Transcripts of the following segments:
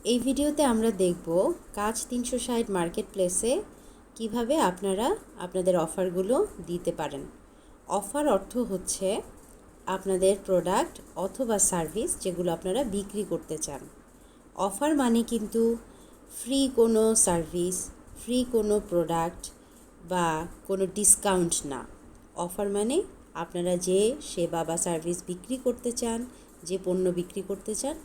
এই ভিডিওতে আমরা দেখব কাজ 360 মার্কেট প্লেসে কীভাবে আপনারা আপনাদের অফারগুলো দিতে পারেন। অফার অর্থ হচ্ছে আপনাদের প্রোডাক্ট অথবা সার্ভিস যেগুলো আপনারা বিক্রি করতে চান। অফার মানে কিন্তু ফ্রি কোনো সার্ভিস, ফ্রি কোনো প্রোডাক্ট বা কোনো ডিসকাউন্ট না। অফার মানে আপনারা যে সেবা বা সার্ভিস বিক্রি করতে চান, যে পণ্য বিক্রি করতে চান,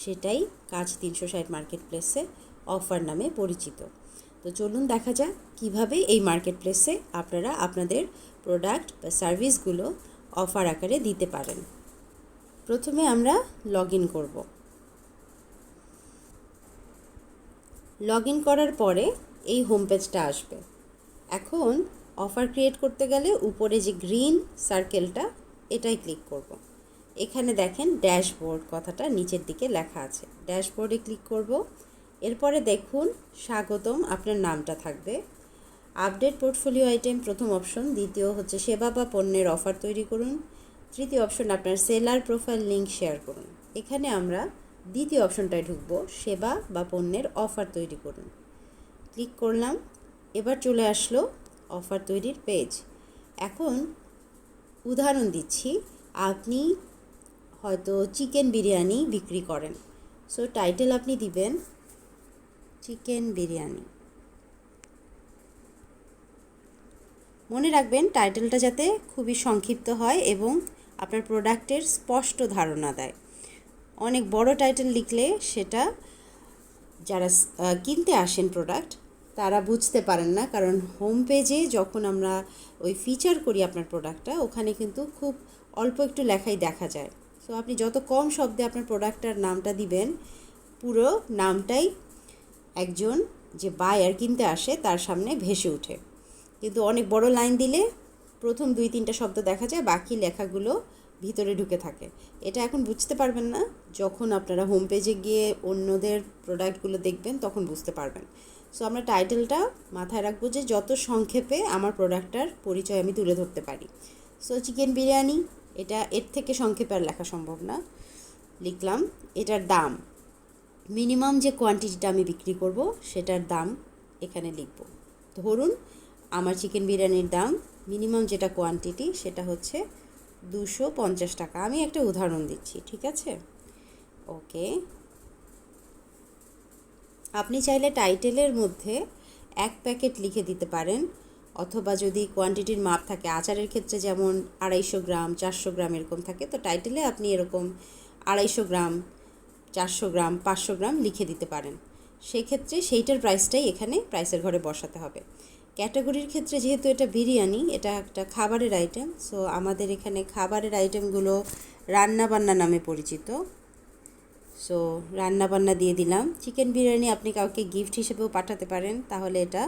সেটাই কাজ 360 মার্কেট প্লেসে অফার নামে পরিচিত। তো চলুন দেখা যাক কীভাবে এই মার্কেট প্লেসে আপনারা আপনাদের প্রোডাক্ট বা সার্ভিসগুলো অফার আকারে দিতে পারেন। প্রথমে আমরা লগ ইন করব। লগ ইন করার পরে এই হোম পেজটা আসবে। এখন অফার ক্রিয়েট করতে গেলে উপরে যে গ্রিন সার্কেলটা এটাই ক্লিক করব। এখানে দেখেন ড্যাশবোর্ড কথাটা নিচের দিকে লেখা আছে, ড্যাশবোর্ডে ক্লিক করব। এরপরে দেখুন স্বাগতম আপনার নামটা থাকবে। আপডেট পোর্টফোলিও আইটেম প্রথম অপশন, দ্বিতীয় হচ্ছে সেবা বা পণ্যের অফার তৈরি করুন, তৃতীয় অপশন আপনার সেলার প্রোফাইল লিঙ্ক শেয়ার করুন। এখানে আমরা দ্বিতীয় অপশনটায় ঢুকবো, সেবা বা পণ্যের অফার তৈরি করুন। ক্লিক করলাম। এবার চলে আসলো অফার তৈরির পেজ। এখন উদাহরণ দিচ্ছি, আপনি হয়তো চিকেন বিরিয়ানি বিক্রি করেন, সো টাইটেল আপনি দিবেন চিকেন বিরিয়ানি। মনে রাখবেন টাইটেলটা যাতে খুবই সংক্ষিপ্ত হয় এবং আপনার প্রোডাক্টের স্পষ্ট ধারণা দেয়। অনেক বড় টাইটেল লিখলে সেটা যারা কিনতে আসেন প্রোডাক্ট তারা বুঝতে পারেন না, কারণ হোম পেজে যখন আমরা ওই ফিচার করি আপনার প্রোডাক্টটা, ওখানে কিন্তু খুব অল্প একটু লেখাই দেখা যায়। সো আপনি যত কম শব্দে আপনার প্রোডাক্টটার নামটা দিবেন, পুরো নামটাই একজন যে বায়ার কিনতে আসে তার সামনে ভেসে ওঠে। কিন্তু অনেক বড় লাইন দিলে প্রথম 2-3টা শব্দ দেখা যায়, বাকি লেখাগুলো ভিতরে ঢুকে থাকে। এটা এখন বুঝতে পারবেন না, যখন আপনারা হোম পেজে গিয়ে অন্যদের প্রোডাক্টগুলো দেখবেন তখন বুঝতে পারবেন। সো আমরা টাইটেলটা মাথায় রাখবো যে যত সংক্ষেপে আমার প্রোডাক্টটার পরিচয় আমি তুলে ধরতে পারি। সো চিকেন বিরিয়ানি, এটা এর থেকে সংক্ষেপে আর লেখা সম্ভব না। লিখলাম। এটার দাম, মিনিমাম যে কোয়ান্টিটিটা আমি বিক্রি করব সেটার দাম এখানে লিখব। ধরুন আমার চিকেন বিরিয়ানির দাম মিনিমাম যেটা কোয়ান্টিটি সেটা হচ্ছে 250 টাকা। আমি একটা উদাহরণ দিচ্ছি, ঠিক আছে? ওকে। আপনি চাইলে টাইটেলের মধ্যে 1 প্যাকেট লিখে দিতে পারেন, অথবা যদি কোয়ান্টিটির মাপ থাকে, আচারের ক্ষেত্রে যেমন 250 গ্রাম 400 গ্রাম এরকম থাকে, তো টাইটেলে আপনি এরকম 250 গ্রাম 400 গ্রাম 500 গ্রাম লিখে দিতে পারেন। সেক্ষেত্রে সেইটার প্রাইসটাই এখানে প্রাইসের ঘরে বসাতে হবে। ক্যাটাগরির ক্ষেত্রে যেহেতু এটা বিরিয়ানি, এটা একটা খাবারের আইটেম, সো আমাদের এখানে খাবারের আইটেমগুলো রান্নাবান্না নামে পরিচিত। সো রান্নাবান্না দিয়ে দিলাম। চিকেন বিরিয়ানি আপনি কাউকে গিফট হিসেবেও পাঠাতে পারেন, তাহলে এটা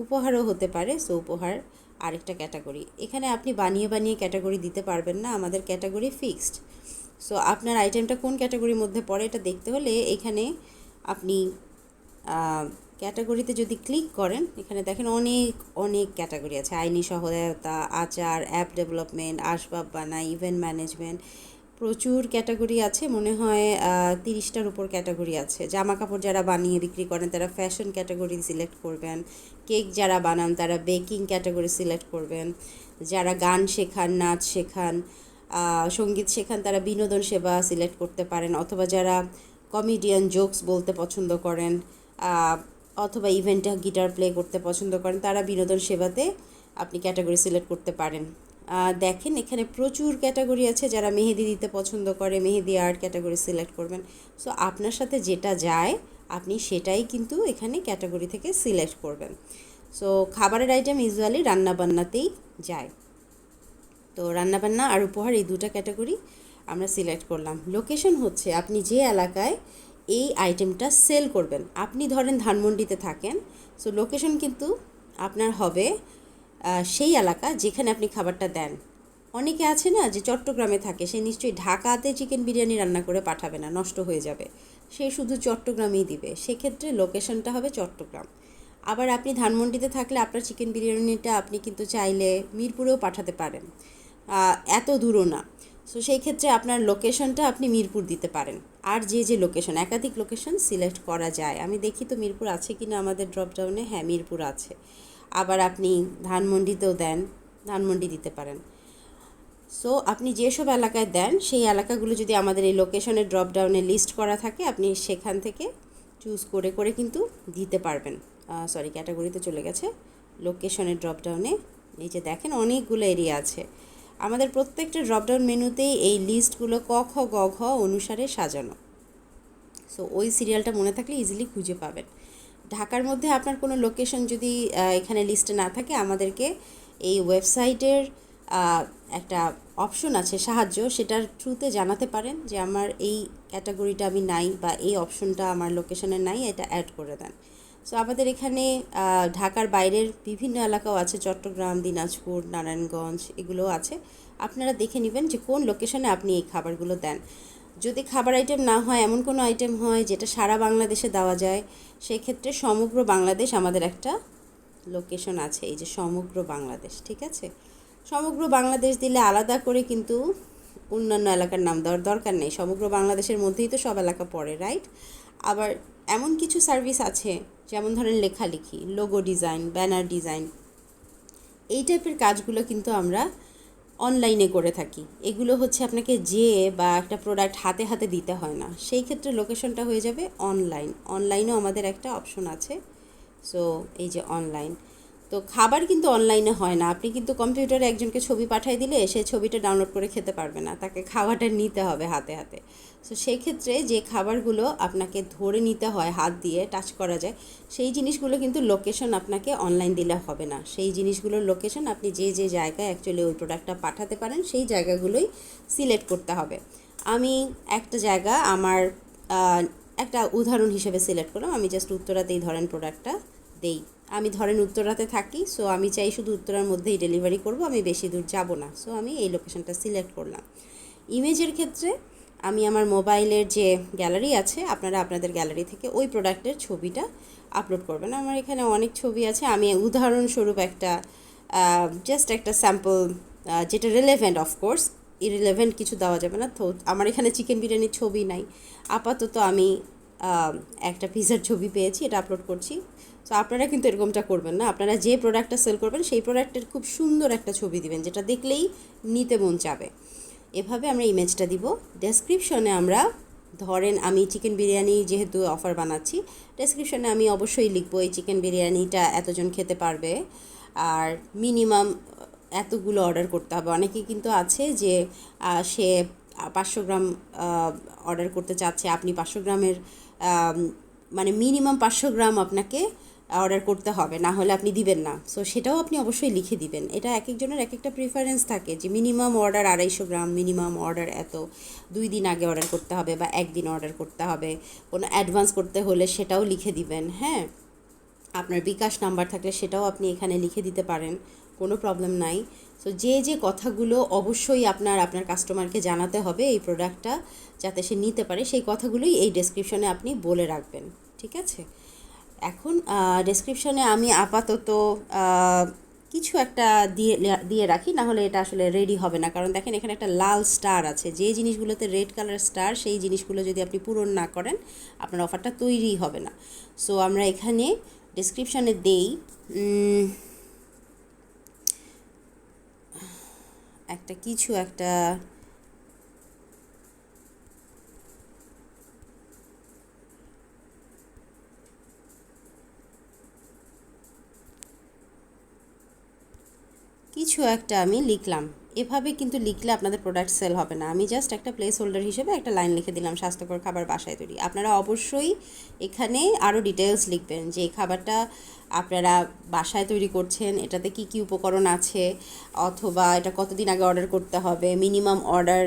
উপহারও হতে পারে। সো উপহার আরেকটা ক্যাটাগরি। এখানে আপনি বানিয়ে বানিয়ে ক্যাটাগরি দিতে পারবেন না, আমাদের ক্যাটাগরি ফিক্সড। সো আপনার আইটেমটা কোন ক্যাটাগরির মধ্যে পড়ে এটা দেখতে হলে এখানে আপনি ক্যাটাগরিতে যদি ক্লিক করেন, এখানে দেখেন অনেক অনেক ক্যাটাগরি আছে। আইনি সহায়তা, আচার, অ্যাপ ডেভেলপমেন্ট, আসবাব বানাই, ইভেন্ট ম্যানেজমেন্ট, প্রচুর ক্যাটাগরি আছে। মনে হয় 30টার উপর ক্যাটাগরি আছে। জামা কাপড় যারা বানিয়ে বিক্রি করেন তারা ফ্যাশন ক্যাটাগরি সিলেক্ট করবেন, কেক যারা বানান তারা বেকিং ক্যাটাগরি সিলেক্ট করবেন, যারা গান শেখান, নাচ শেখান, সঙ্গীত শেখান তারা বিনোদন সেবা সিলেক্ট করতে পারেন, অথবা যারা কমেডিয়ান জোকস বলতে পছন্দ করেন, অথবা ইভেন্টে গিটার প্লে করতে পছন্দ করেন, তারা বিনোদন সেবাতে আপনি ক্যাটাগরি সিলেক্ট করতে পারেন। দেখেন এখানে প্রচুর ক্যাটাগরি আছে। যারা মেহেদি দিতে পছন্দ করে মেহেদি আর্ট ক্যাটাগরি সিলেক্ট করবেন। সো আপনার সাথে যেটা যায় আপনি সেটাই কিন্তু এখানে ক্যাটাগরি থেকে সিলেক্ট করবেন। সো খাবারের আইটেম ইউজুয়ালি রান্নাবান্নাতেই যায়। তো রান্নাবান্না আর উপহার এই দুটো ক্যাটাগরি আমরা সিলেক্ট করলাম। লোকেশন হচ্ছে আপনি যে এলাকায় এই আইটেমটা সেল করবেন। আপনি ধরেন ধানমন্ডিতে থাকেন, সো লোকেশন কিন্তু আপনার হবে সেই এলাকা যেখানে আপনি খাবারটা দেন। অনেকে আছে না যে চট্টগ্রামে থাকে, সে নিশ্চয়ই ঢাকাতে চিকেন বিরিয়ানি রান্না করে পাঠাবে না, নষ্ট হয়ে যাবে, সে শুধু চট্টগ্রামেই দিবে। সেক্ষেত্রে লোকেশনটা হবে চট্টগ্রাম। আবার আপনি ধানমন্ডিতে থাকলে আপনার চিকেন বিরিয়ানিটা আপনি কিন্তু চাইলে মিরপুরেও পাঠাতে পারেন, এত দূরও না। সো সেই ক্ষেত্রে আপনার লোকেশনটা আপনি মিরপুর দিতে পারেন। আর যে লোকেশন, একাধিক লোকেশন সিলেক্ট করা যায়। আমি দেখি তো মিরপুর আছে কি না আমাদের ড্রপডাউনে। হ্যাঁ, মিরপুর আছে। আবার আপনি ধানমন্ডিতেও দেন, ধানমন্ডি দিতে পারেন। সো আপনি যেসব এলাকায় দেন সেই এলাকাগুলো যদি আমাদের এই লোকেশনের ড্রপডাউনে লিস্ট করা থাকে, আপনি সেখান থেকে চুজ করে করে কিন্তু দিতে পারবেন। সরি, ক্যাটাগরিতে চলে গেছে, লোকেশনের ড্রপডাউনে এই যে দেখেন অনেকগুলো এরিয়া আছে। আমাদের প্রত্যেকটা ড্রপডাউন মেনুতেই এই লিস্টগুলো ক খ গ ঘ অনুসারে সাজানো। সো ওই সিরিয়ালটা মনে থাকলে ইজিলি খুঁজে পাবেন। ঢাকার মধ্যে আপনার কোনো লোকেশন যদি এখানে লিস্টে না থাকে, আমাদেরকে এই ওয়েবসাইটের একটা অপশন আছে সাহায্য, সেটার থ্রুতে জানাতে পারেন যে আমার এই ক্যাটাগরিটা আমি নাই বা এই অপশনটা আমার লোকেশনে নাই, এটা অ্যাড করে দেন। সো আমাদের এখানে ঢাকার বাইরের বিভিন্ন এলাকাও আছে, চট্টগ্রাম, দিনাজপুর, নারায়ণগঞ্জ, এগুলোও আছে। আপনারা দেখে নেবেন যে কোন লোকেশনে আপনি এই খাবারগুলো দেন। যদি খাবার আইটেম না হয়, এমন কোনো আইটেম হয় যেটা সারা বাংলাদেশে দেওয়া যায়, সেই ক্ষেত্রে সমগ্র বাংলাদেশ আমাদের একটা লোকেশন আছে, এই যে সমগ্র বাংলাদেশ। ঠিক আছে, সমগ্র বাংলাদেশ দিলে আলাদা করে কিন্তু অন্যান্য এলাকার নাম দেওয়ার দরকার নেই। সমগ্র বাংলাদেশের মধ্যেই তো সব এলাকা পড়ে, রাইট? আবার এমন কিছু সার্ভিস আছে, যেমন ধরেন লেখালেখি, লোগো ডিজাইন, ব্যানার ডিজাইন, এই টাইপের কাজগুলো কিন্তু আমরা অনলাইনে করে থাকি। এগুলো হচ্ছে আপনাকে বা একটা প্রোডাক্ট হাতে হাতে দিতে হয় না। সেই ক্ষেত্রে লোকেশনটা হয়ে যাবে অনলাইন। অনলাইনেও আমাদের একটা অপশন আছে। সো এই যে অনলাইন, তো খাবার কিন্তু অনলাইনে হয় না। আপনি কিন্তু কম্পিউটারে একজনকে ছবি পাঠিয়ে দিলে সে ছবিটা ডাউনলোড করে খেতে পারবে না, তাকে খাওয়াটা নিতে হবে হাতে হাতে। সো সেই ক্ষেত্রে যে খাবারগুলো আপনাকে ধরে নিতে হয়, হাত দিয়ে টাচ করা যায়, সেই জিনিসগুলো কিন্তু লোকেশন আপনাকে অনলাইন দিলে হবে না। সেই জিনিসগুলোর লোকেশন আপনি যে জায়গায় অ্যাকচুয়ালি ওই প্রোডাক্টটা পাঠাতে পারেন সেই জায়গাগুলোই সিলেক্ট করতে হবে। আমি একটা জায়গা আমার একটা উদাহরণ হিসেবে সিলেক্ট করলাম। আমি জাস্ট উত্তরাতেই ধরেন প্রোডাক্টটা দেই। আমি ধরেন উত্তরাতে থাকি, সো আমি চাই শুধু উত্তরার মধ্যেই ডেলিভারি করব, আমি বেশি দূর যাব না। সো আমি এই লোকেশনটা সিলেক্ট করলাম। ইমেজের ক্ষেত্রে আমি আমার মোবাইলের যে গ্যালারি আছে, আপনারা আপনাদের গ্যালারি থেকে ওই প্রোডাক্টের ছবিটা আপলোড করবেন। আমার এখানে অনেক ছবি আছে, আমি উদাহরণস্বরূপ একটা জাস্ট একটা স্যাম্পল, যেটা রিলেভেন্ট, অফকোর্স ইরিলেভেন্ট কিছু দেওয়া যাবে না। তো আমার এখানে চিকেন বিরিয়ানির ছবি নাই, আপাতত আমি একটা পিজার ছবি পেয়েছি, এটা আপলোড করছি। সো আপনারা কিন্তু এরকমটা করবেন না। আপনারা যে প্রোডাক্টটা সেল করবেন সেই প্রোডাক্টের খুব সুন্দর একটা ছবি দিবেন, যেটা দেখলেই নিতে মন চাবে। এভাবে আমরা ইমেজটা দিব। ডেসক্রিপশনে আমরা ধরেন আমি চিকেন বিরিয়ানি যেহেতু অফার বানাচ্ছি, ডেসক্রিপশনে আমি অবশ্যই লিখবো এই চিকেন বিরিয়ানিটা এতজন খেতে পারবে, আর মিনিমাম এতগুলো অর্ডার করতে হবে। অনেকে কিন্তু আছে যে সে 500 গ্রাম অর্ডার করতে চাচ্ছে, আপনি 500 গ্রামের মানে মিনিমাম 500 গ্রাম আপনাকে অর্ডার করতে হবে, না হলে আপনি দিবেন না। সো সেটাও আপনি অবশ্যই লিখে দিবেন। এটা এক একজনের এক একটা প্রিফারেন্স থাকে যে মিনিমাম অর্ডার 250 গ্রাম, মিনিমাম অর্ডার এত, 2 দিন আগে অর্ডার করতে হবে বা 1 দিন অর্ডার করতে হবে। কোনো অ্যাডভান্স করতে হলে সেটাও লিখে দিবেন। হ্যাঁ, আপনার বিকাশ নাম্বার থাকলে সেটাও আপনি এখানে লিখে দিতে পারেন, কোনো প্রবলেম নাই। সো যে কথাগুলো অবশ্যই আপনার কাস্টমারকে জানাতে হবে এই প্রোডাক্টটা যাতে সে নিতে পারে, সেই কথাগুলোই এই ডেসক্রিপশনে আপনি বলে রাখবেন। ঠিক আছে, এখন ডেসক্রিপশনে আমি আপাতত কিছু একটা দিয়ে রাখি, না হলে এটা আসলে রেডি হবে না। কারণ দেখেন এখানে একটা লাল স্টার আছে, যে জিনিসগুলোতে রেড কালার স্টার, সেই জিনিসগুলো যদি আপনি পূরণ না করেন আপনার অফারটা তৈরি হবে না। সো আমরা এখানে ডেসক্রিপশনে দেই একটা আমি লিখলাম। এভাবে কিন্তু লিখলে আপনাদের প্রোডাক্ট সেল হবে না। আমি জাস্ট একটা প্লেস হোল্ডার হিসেবে একটা লাইন লিখে দিলাম, স্বাস্থ্যকর খাবার বাসায় তৈরি। আপনারা অবশ্যই এখানে আরও ডিটেলস লিখবেন যে এই খাবারটা আপনারা বাসায় তৈরি করছেন, এটাতে কি কি উপকরণ আছে, অথবা এটা কতদিন আগে অর্ডার করতে হবে, মিনিমাম অর্ডার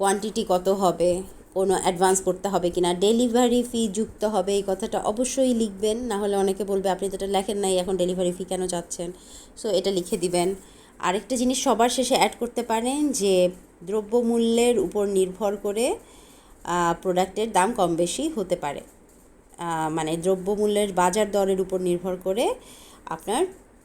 কোয়ান্টিটি কত হবে, কোনো অ্যাডভান্স করতে হবে কিনা, ডেলিভারি ফি যুক্ত হবে, এই কথাটা অবশ্যই লিখবেন। না হলে অনেকে বলবে আপনি তো এটা লেখেন নাই, এখন ডেলিভারি ফি কেন চাচ্ছেন। সো এটা লিখে দিবেন। আরেকটা জিনিস সবার শেষে অ্যাড করতে পারেন যে দ্রব্যমূল্যের উপর নির্ভর করে প্রোডাক্টের দাম কম বেশি হতে পারে। মানে দ্রব্যমূল্যের বাজার দরের উপর নির্ভর করে আপনার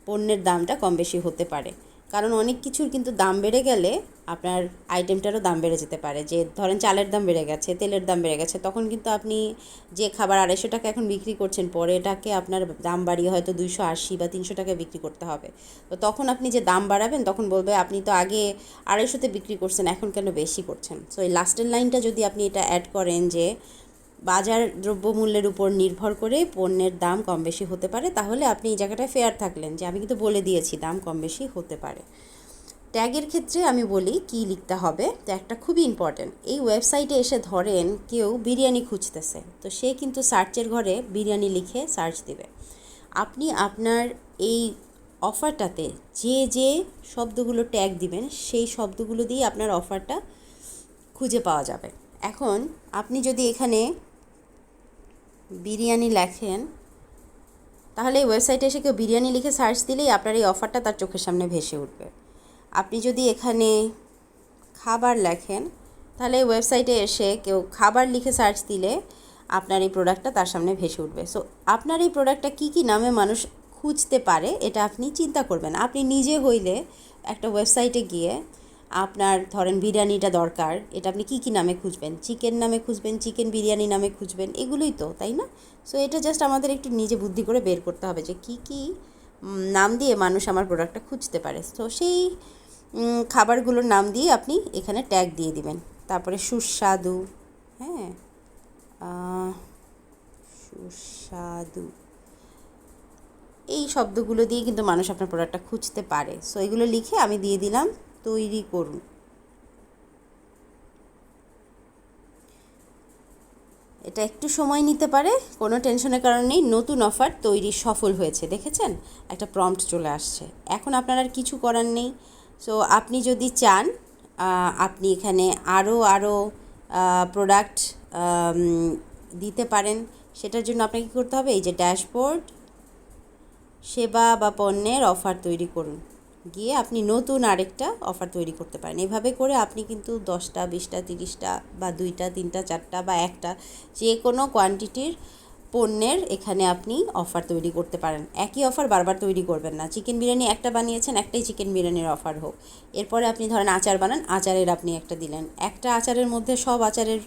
পণ্যের দামটা কম বেশি হতে পারে। কারণ অনেক কিছুর কিন্তু দাম বেড়ে গেলে আপনার আইটেমটারও দাম বেড়ে যেতে পারে। যে ধরেন চালের দাম বেড়ে গেছে, তেলের দাম বেড়ে গেছে, তখন কিন্তু আপনি যে খাবার 250 টাকা এখন বিক্রি করছেন, পরে এটাকে আপনার দাম বাড়িয়ে হয়তো 280 বা 300 টাকায় বিক্রি করতে হবে। তো তখন আপনি যে দাম বাড়াবেন, তখন বলবে আপনি তো আগে 250-তে বিক্রি করছেন, এখন কেন বেশি করছেন। সো এই লাস্টের লাইনটা যদি আপনি এটা অ্যাড করেন যে বাজার দ্রব্যমূল্যের উপর নির্ভর করে পণ্যের দাম কম বেশি হতে পারে, তাহলে আপনি এই জায়গাটায় ফেয়ার থাকলেন যে আমি কিন্তু বলে দিয়েছি দাম কম বেশি হতে পারে। ট্যাগের ক্ষেত্রে আমি বলি কি লিখতে হবে। তো একটা খুবই ইম্পর্ট্যান্ট, এই ওয়েবসাইটে এসে ধরেন কেউ বিরিয়ানি খুঁজতেছে, তো সে কিন্তু সার্চের ঘরে বিরিয়ানি লিখে সার্চ দেবে। আপনি আপনার এই অফারটাতে যে যে শব্দগুলো ট্যাগ দিবেন, সেই শব্দগুলো দিয়ে আপনার অফারটা খুঁজে পাওয়া যাবে। এখন আপনি যদি এখানে বিরিয়ানি লেখেন, তাহলে এই ওয়েবসাইটে এসে কেউ বিরিয়ানি লিখে সার্চ দিলেই আপনার এই অফারটা তার চোখের সামনে ভেসে উঠবে। আপনি যদি এখানে খাবার লেখেন, তাহলে এই ওয়েবসাইটে এসে কেউ খাবার লিখে সার্চ দিলে আপনার এই প্রোডাক্টটা তার সামনে ভেসে উঠবে। সো আপনার এই প্রোডাক্টটা কী কী নামে মানুষ খুঁজতে পারে এটা আপনি চিন্তা করবেন। আপনি নিজে হইলে একটা ওয়েবসাইটে গিয়ে আপনার ধরেন বিরিয়ানিটা দরকার, এটা আপনি কী কী নামে খুঁজবেন? চিকেন নামে খুঁজবেন, চিকেন বিরিয়ানি নামে খুঁজবেন, এগুলোই তো, তাই না? সো এটা জাস্ট আমাদের একটু নিজে বুদ্ধি করে বের করতে হবে যে কী কী নাম দিয়ে মানুষ আমার প্রোডাক্টটা খুঁজতে পারে। তো সেই খাবারগুলোর নাম দিয়ে আপনি এখানে ট্যাগ দিয়ে দিবেন। তারপরে সুস্বাদু, হ্যাঁ, সুস্বাদু, এই শব্দগুলো দিয়ে কিন্তু মানুষ আপনার প্রোডাক্টটা খুঁজতে পারে। সো এগুলো লিখে আমি দিয়ে দিলাম তৈরি করুন। এটা একটু সময় নিতে পারে, কোনো টেনশনের কারণ নেই। নতুন অফার তৈরি সফল হয়েছে, দেখেছেন একটা প্রম্পট চলে আসছে। এখন আপনার আর কিছু করার নেই। সো আপনি যদি চান আপনি এখানে আরও প্রোডাক্ট দিতে পারেন। সেটার জন্য আপনাকে কী করতে হবে, এই যে ড্যাশবোর্ড, সেবা বা পণ্যের অফার তৈরি করুন, গিয়ে আপনি নতুন আরেকটা অফার তৈরি করতে পারেন। এভাবে করে আপনি কিন্তু 10টা, 20টা, 30টা বা 2টা, 3টা, 4টা বা একটা যে কোনো কোয়ান্টিটির পণ্যের এখানে আপনি অফার তৈরি করতে পারেন। একই অফার বারবার তৈরি করবেন না। চিকেন বিরিয়ানি একটা বানিয়েছেন, একটাই চিকেন বিরিয়ানির অফার হোক। এরপরে আপনি ধরেন আচার বানান, আচারের আপনি একটা দিলেন, একটা আচারের মধ্যে সব আচারের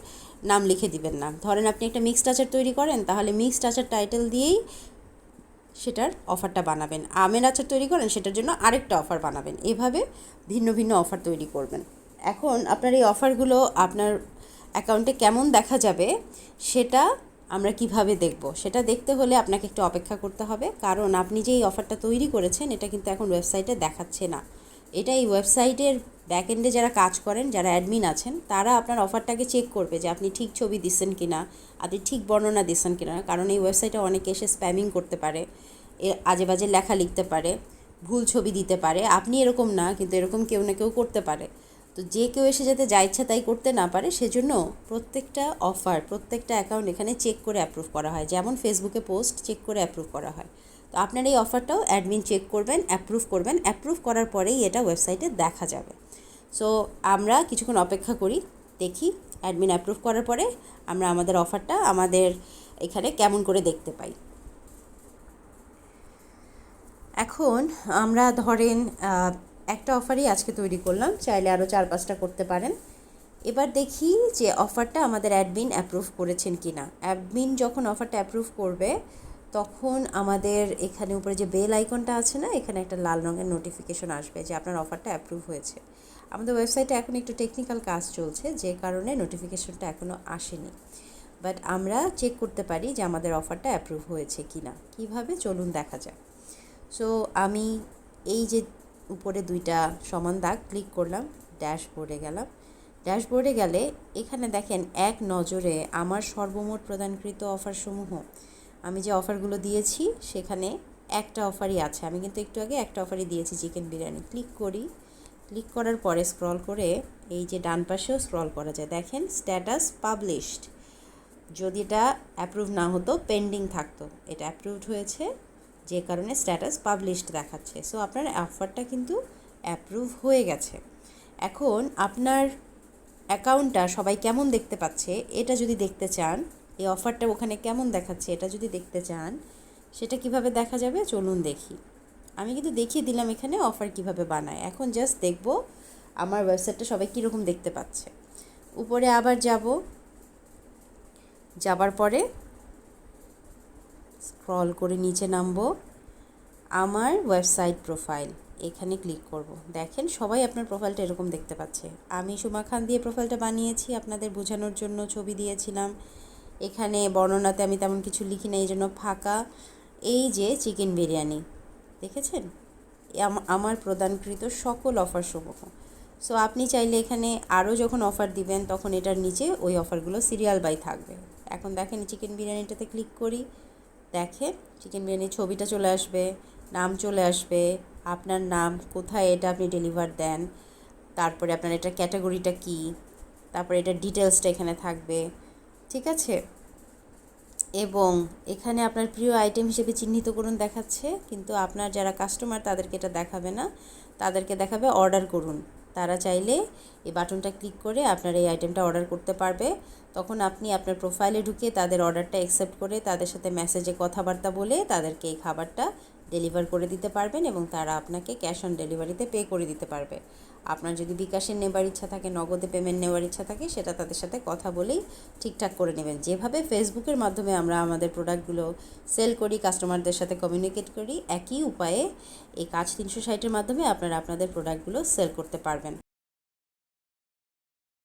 নাম লিখে দিবেন না। ধরেন আপনি একটা মিক্সড আচার তৈরি করেন, তাহলে মিক্সড আচার টাইটেল দিয়েই সেটার অফারটা বানাবেন। আমের আচার তৈরি করেন, সেটার জন্য আরেকটা অফার বানাবেন। এভাবে ভিন্ন ভিন্ন অফার তৈরি করবেন। এখন আপনার এই অফারগুলো আপনার অ্যাকাউন্টে কেমন দেখা যাবে সেটা আমরা কিভাবে দেখব, সেটা দেখতে হলে আপনাকে একটু অপেক্ষা করতে হবে। কারণ আপনি যে এই অফারটা তৈরি করেছেন, এটা কিন্তু এখন ওয়েবসাইটে দেখাচ্ছে না। এটা এই ওয়েবসাইটের ব্যাকএন্ডে যারা কাজ করেন, যারা অ্যাডমিন আছেন, তারা আপনার অফারটাকে চেক করবে যে আপনি ঠিক ছবি দিচ্ছেন কি না, আপনি ঠিক বর্ণনা দিচ্ছেন কি না। কারণ এই ওয়েবসাইটে অনেকে এসে স্প্যামিং করতে পারে, আজে বাজে লেখা লিখতে পারে, ভুল ছবি দিতে পারে। আপনি এরকম না, কিন্তু এরকম কেউ না কেউ করতে পারে। তো যে কেউ এসে যাতে যা ইচ্ছা তাই করতে না পারে, সেজন্য প্রত্যেকটা অফার, প্রত্যেকটা অ্যাকাউন্ট এখানে চেক করে অ্যাপ্রুভ করা হয়। যেমন ফেসবুকে পোস্ট চেক করে অ্যাপ্রুভ করা হয়, তো আপনার এই অফারটাও অ্যাডমিন চেক করবেন, অ্যাপ্রুভ করবেন। অ্যাপ্রুভ করার পরেই এটা ওয়েবসাইটে দেখা যাবে। সো আমরা কিছুক্ষণ অপেক্ষা করি, দেখি অ্যাডমিন অ্যাপ্রুভ করার পরে আমরা আমাদের অফারটা আমাদের এখানে কেমন করে দেখতে পাই। এখন আমরা ধরেন একটা অফারই আজকে তৈরি করলাম, চাইলে আরও 4-5টা করতে পারেন। এবার দেখি যে অফারটা আমাদের অ্যাডমিন অ্যাপ্রুভ করেছেন কি না। অ্যাডমিন যখন অফারটা অ্যাপ্রুভ করবে, তখন আমাদের এখানে উপরে যে বেল আইকনটা আছে না, এখানে একটা লাল রঙের নোটিফিকেশন আসবে যে আপনার অফারটা অ্যাপ্রুভ হয়েছে। আমাদের ওয়েবসাইটে এখন একটু টেকনিক্যাল কাজ চলছে, যে কারণে নোটিফিকেশনটা এখনও আসেনি। বাট আমরা চেক করতে পারি যে আমাদের অফারটা অ্যাপ্রুভ হয়েছে কি না। কীভাবে, চলুন দেখা যায়। সো আমি এই যে উপরে 2টা সমান দাগ ক্লিক করলাম, ড্যাশবোর্ডে গেলাম। ড্যাশবোর্ডে গেলে এখানে দেখেন এক নজরে আমার সর্বমোট প্রদানকৃত অফারসমূহ, আমি যে অফারগুলো দিয়েছি সেখানে একটা অফারই আছে। আমি কিন্তু একটু আগে একটা অফারই দিয়েছি, চিকেন বিরিয়ানি। ক্লিক করি, ক্লিক করার পরে স্ক্রল করে এই যে ডান পাশেও স্ক্রল করা যায়, দেখেন স্ট্যাটাস পাবলিশড। যদি এটা অ্যাপ্রুভ না হতো, পেন্ডিং থাকতো, এটা অ্যাপ্রুভড হয়েছে, যে কারণে স্ট্যাটাস পাবলিশড দেখাচ্ছে। সো আপনার অফারটা কিন্তু অ্যাপ্রুভ হয়ে গেছে। এখন আপনার অ্যাকাউন্টটা সবাই কেমন দেখতে পাচ্ছে এটা যদি দেখতে চান, এই অফারটা ওখানে কেমন দেখাচ্ছে এটা যদি দেখতে চান, সেটা কিভাবে দেখা যাবে চলুন দেখি। আমি কিন্তু দেখিয়ে দিলাম এখানে অফার কিভাবে বানায়। এখন জাস্ট দেখব আমার ওয়েবসাইটটা সবাই কীরকম দেখতে পাচ্ছে। উপরে আবার যাবার পরে স্ক্রল করে নিচে নামবো, আমার ওয়েবসাইট প্রোফাইল এখানে ক্লিক করব। দেখেন সবাই আপনার প্রোফাইলটা এরকম দেখতে পাচ্ছে। আমি সুমা খান দিয়ে প্রোফাইলটা বানিয়েছি, আপনাদের বোঝানোর জন্য ছবি দিয়েছিলাম। এখানে বর্ণনাতে আমি তেমন কিছু লিখি না, এই জন্য ফাঁকা। এই যে চিকেন বিরিয়ানি দেখেছেন, আমার প্রদানকৃত সকল অফার সমূহ। সো আপনি চাইলে এখানে আরও যখন অফার দিবেন তখন এটার নিচে ওই অফারগুলো সিরিয়াল বাই থাকবে। এখন দেখেন চিকেন বিরিয়ানিটাতে ক্লিক করি, দেখেন চিকেন বিরিয়ানির ছবিটা চলে আসবে, নাম চলে আসবে, আপনার নাম, কোথায় এটা আপনি ডেলিভার দেন, তারপরে আপনার এটার ক্যাটাগরিটা কী, তারপরে এটার ডিটেলসটা এখানে থাকবে, ঠিক আছে। এবং এখানে আপনার প্রিয় আইটেম হিসেবে চিহ্নিত করুন দেখাচ্ছে, কিন্তু আপনার যারা কাস্টমার তাদেরকে এটা দেখাবে না, তাদেরকে দেখাবে অর্ডার করুন। তারা চাইলে এই বাটনটা ক্লিক করে আপনার এই আইটেমটা অর্ডার করতে পারবে। তখন আপনি আপনার প্রোফাইলে ঢুকে তাদের অর্ডারটা অ্যাকসেপ্ট করে তাদের সাথে মেসেজে কথাবার্তা বলে তাদেরকে এই খাবারটা ডেলিভার করে দিতে পারবেন এবং তারা আপনাকে ক্যাশ অন ডেলিভারিতে পে করে দিতে পারবে। আপনার যদি বিকাশে নেবার ইচ্ছা থাকে, নগদে পেমেন্ট নেওয়ার ইচ্ছা থাকে, সেটা তাদের সাথে কথা বলেই ঠিকঠাক করে নেবেন। যেভাবে ফেসবুকের মাধ্যমে আমরা আমাদের প্রোডাক্টগুলো সেল করি, কাস্টমারদের সাথে কমিউনিকেট করি, একই উপায়ে এই কাজ 360-এর মাধ্যমে আপনারা আপনাদের প্রোডাক্টগুলো সেল করতে পারবেন।